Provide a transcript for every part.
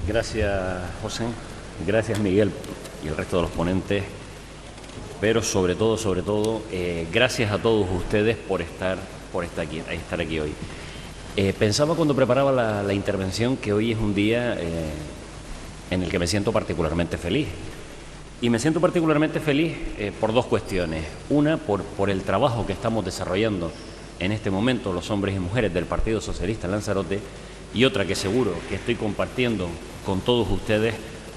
Gracias, José. Gracias, Miguel, y el resto de los ponentes. Pero sobre todo, gracias a todos ustedes por estar aquí hoy. Pensaba cuando preparaba la intervención que hoy es un día en el que me siento particularmente feliz. Y me siento particularmente feliz por dos cuestiones. Una, por el trabajo que estamos desarrollando en este momento los hombres y mujeres del Partido Socialista en Lanzarote, y otra que seguro que estoy compartiendo con todos ustedes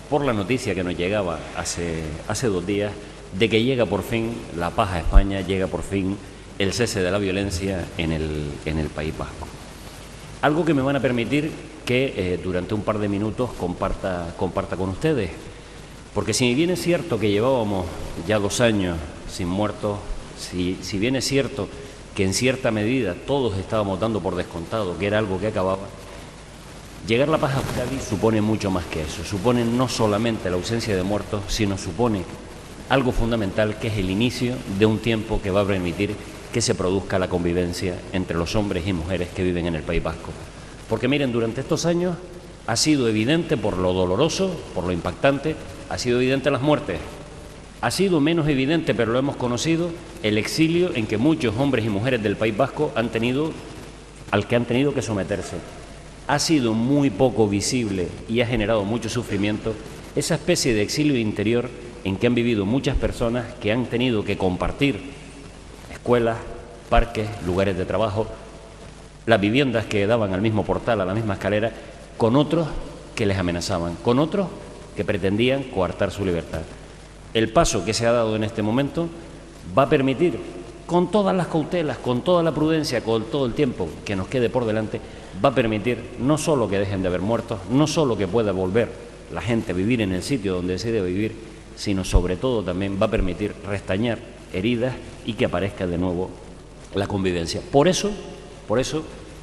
por la noticia que nos llegaba hace 2 días de que llega por fin la paz a España, llega por fin el cese de la violencia en el País Vasco. Algo que me van a permitir que durante un par de minutos comparta con ustedes, porque si bien es cierto que llevábamos ya 2 años sin muertos, si bien es cierto que en cierta medida todos estábamos dando por descontado que era algo que acababa, llegar la paz a Euskadi supone mucho más que eso. Supone no solamente la ausencia de muertos, sino supone algo fundamental, que es el inicio de un tiempo que va a permitir que se produzca la convivencia entre los hombres y mujeres que viven en el País Vasco. Porque miren, durante estos años ha sido evidente, por lo doloroso, por lo impactante, ha sido evidente las muertes. Ha sido menos evidente, pero lo hemos conocido, el exilio en que muchos hombres y mujeres del País Vasco al que han tenido que someterse. Ha sido muy poco visible y ha generado mucho sufrimiento esa especie de exilio interior en que han vivido muchas personas que han tenido que compartir escuelas, parques, lugares de trabajo, las viviendas que daban al mismo portal, a la misma escalera, con otros que les amenazaban, con otros que pretendían coartar su libertad. El paso que se ha dado en este momento va a permitir, con todas las cautelas, con toda la prudencia, con todo el tiempo que nos quede por delante, va a permitir no solo que dejen de haber muertos, no solo que pueda volver la gente a vivir en el sitio donde se debe vivir, sino sobre todo también va a permitir restañar heridas y que aparezca de nuevo la convivencia. Por eso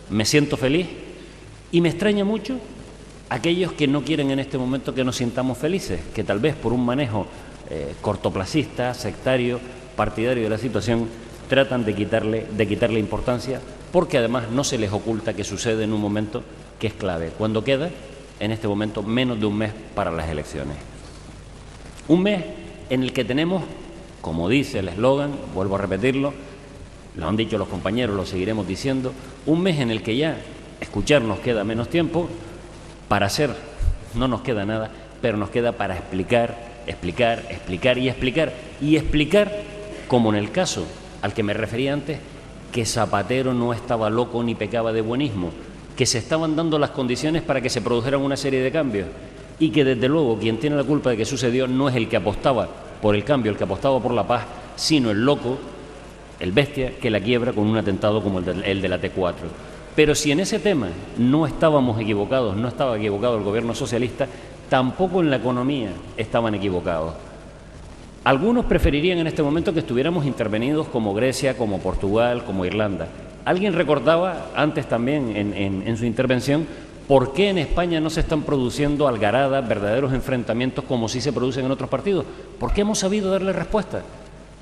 me siento feliz y me extraña mucho aquellos que no quieren en este momento que nos sintamos felices, que tal vez por un manejo cortoplacista, sectario, partidario de la situación, tratan de quitarle importancia, porque además no se les oculta que sucede en un momento que es clave, cuando queda en este momento menos de un mes para las elecciones. Un mes en el que tenemos, como dice el eslogan, vuelvo a repetirlo, lo han dicho los compañeros, lo seguiremos diciendo, un mes en el que ya escuchar nos queda menos tiempo, para hacer no nos queda nada, pero nos queda para explicar, como en el caso al que me refería antes, que Zapatero no estaba loco ni pecaba de buenismo, que se estaban dando las condiciones para que se produjeran una serie de cambios y que desde luego quien tiene la culpa de que sucedió no es el que apostaba por el cambio, el que apostaba por la paz, sino el loco, el bestia que la quiebra con un atentado como el de la T4. Pero si en ese tema no estábamos equivocados, no estaba equivocado el gobierno socialista, tampoco en la economía estaban equivocados. Algunos preferirían en este momento que estuviéramos intervenidos como Grecia, como Portugal, como Irlanda. Alguien recordaba antes también en su intervención por qué en España no se están produciendo algaradas, verdaderos enfrentamientos como sí se producen en otros partidos. Porque hemos sabido darle respuesta.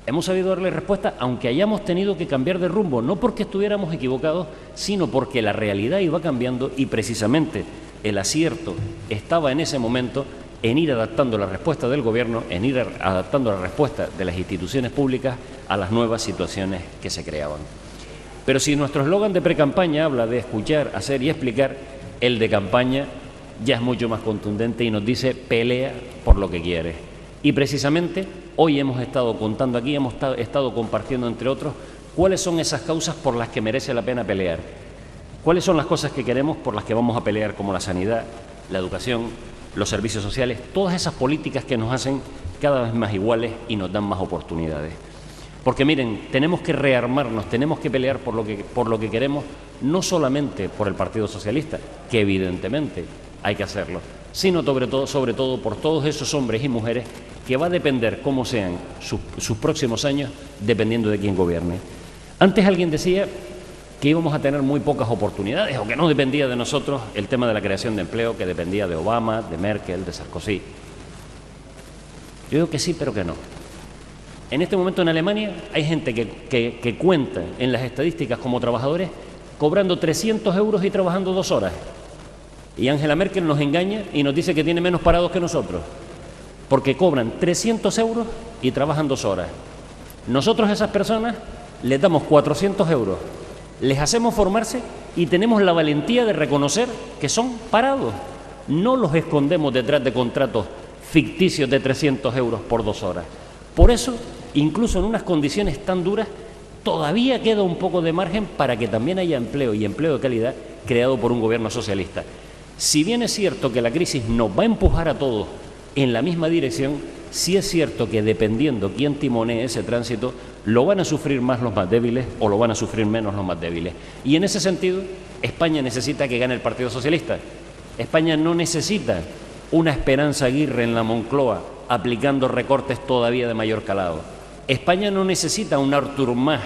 Hemos sabido darle respuesta aunque hayamos tenido que cambiar de rumbo, no porque estuviéramos equivocados, sino porque la realidad iba cambiando y precisamente el acierto estaba en ese momento en ir adaptando la respuesta del gobierno, en ir adaptando la respuesta de las instituciones públicas a las nuevas situaciones que se creaban. Pero si nuestro eslogan de precampaña habla de escuchar, hacer y explicar, el de campaña ya es mucho más contundente y nos dice pelea por lo que quieres. Y precisamente hoy hemos estado contando aquí, hemos estado compartiendo entre otros cuáles son esas causas por las que merece la pena pelear. Cuáles son las cosas que queremos por las que vamos a pelear, como la sanidad, la educación, los servicios sociales, todas esas políticas que nos hacen cada vez más iguales y nos dan más oportunidades. Porque miren, tenemos que rearmarnos, tenemos que pelear por lo que queremos, no solamente por el Partido Socialista, que evidentemente hay que hacerlo, sino sobre todo por todos esos hombres y mujeres que va a depender cómo sean sus próximos años dependiendo de quién gobierne. Antes alguien decía que íbamos a tener muy pocas oportunidades o que no dependía de nosotros el tema de la creación de empleo, que dependía de Obama, de Merkel, de Sarkozy. Yo digo que sí, pero que no. En este momento en Alemania hay gente que cuenta en las estadísticas como trabajadores cobrando 300 euros y trabajando 2 horas. Y Angela Merkel nos engaña y nos dice que tiene menos parados que nosotros, porque cobran 300 euros y trabajan 2 horas. Nosotros a esas personas les damos 400 euros, les hacemos formarse y tenemos la valentía de reconocer que son parados. No los escondemos detrás de contratos ficticios de 300 euros por 2 horas. Por eso, incluso en unas condiciones tan duras, todavía queda un poco de margen para que también haya empleo y empleo de calidad creado por un gobierno socialista. Si bien es cierto que la crisis nos va a empujar a todos en la misma dirección, sí es cierto que dependiendo quién timonee ese tránsito, lo van a sufrir más los más débiles o lo van a sufrir menos los más débiles. Y en ese sentido, España necesita que gane el Partido Socialista. España no necesita una Esperanza Aguirre en la Moncloa aplicando recortes todavía de mayor calado. España no necesita un Artur Mas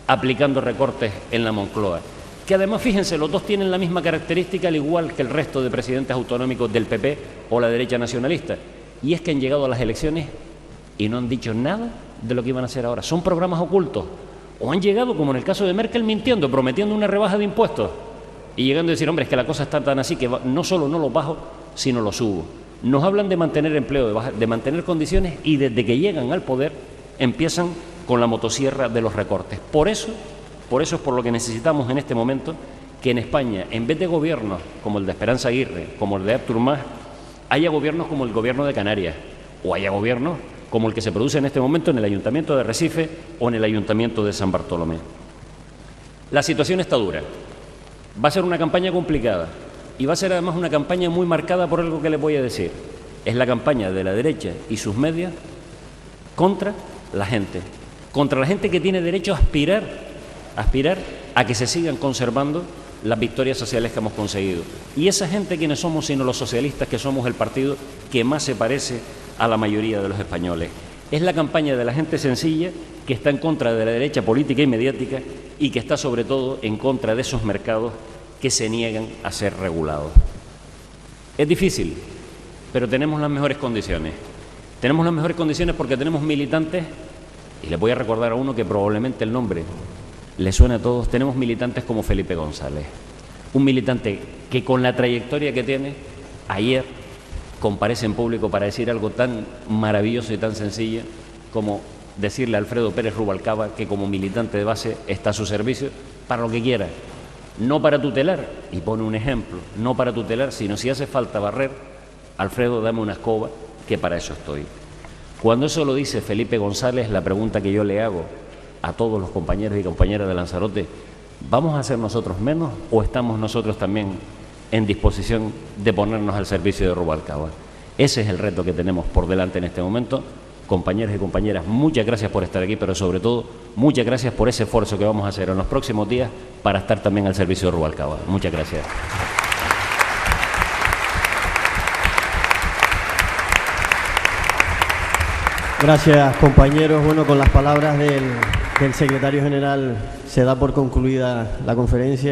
aplicando recortes en la Moncloa. Que además, fíjense, los dos tienen la misma característica, al igual que el resto de presidentes autonómicos del PP o la derecha nacionalista, y es que han llegado a las elecciones y no han dicho nada de lo que iban a hacer ahora. Son programas ocultos, o han llegado, como en el caso de Merkel, mintiendo, prometiendo una rebaja de impuestos y llegando a decir, hombre, es que la cosa está tan así que no solo no los bajo, sino los subo. Nos hablan de mantener empleo, de mantener condiciones, y desde que llegan al poder empiezan con la motosierra de los recortes. Por eso es por lo que necesitamos en este momento que en España, en vez de gobiernos como el de Esperanza Aguirre, como el de Artur Mas, haya gobiernos como el gobierno de Canarias, o haya gobiernos como el que se produce en este momento en el Ayuntamiento de Recife o en el Ayuntamiento de San Bartolomé. La situación está dura. Va a ser una campaña complicada y va a ser además una campaña muy marcada por algo que les voy a decir. Es la campaña de la derecha y sus medios contra la gente que tiene derecho a aspirar a que se sigan conservando las victorias sociales que hemos conseguido. Y esa gente, ¿quiénes somos sino los socialistas, que somos el partido que más se parece a la mayoría de los españoles? Es la campaña de la gente sencilla que está en contra de la derecha política y mediática y que está sobre todo en contra de esos mercados que se niegan a ser regulados. Es difícil, pero tenemos las mejores condiciones. Tenemos las mejores condiciones porque tenemos militantes, y les voy a recordar a uno que probablemente el nombre le suena a todos. Tenemos militantes como Felipe González, un militante que con la trayectoria que tiene, ayer comparece en público para decir algo tan maravilloso y tan sencillo como decirle a Alfredo Pérez Rubalcaba que como militante de base está a su servicio para lo que quiera, no para tutelar, y pone un ejemplo, no para tutelar, sino si hace falta barrer, Alfredo, dame una escoba, que para eso estoy. Cuando eso lo dice Felipe González, la pregunta que yo le hago a todos los compañeros y compañeras de Lanzarote, ¿vamos a ser nosotros menos o estamos nosotros también en disposición de ponernos al servicio de Rubalcaba? Ese es el reto que tenemos por delante en este momento. Compañeros y compañeras, muchas gracias por estar aquí, pero sobre todo, muchas gracias por ese esfuerzo que vamos a hacer en los próximos días para estar también al servicio de Rubalcaba. Muchas gracias. Gracias, compañeros. Bueno, con las palabras del secretario general se da por concluida la conferencia.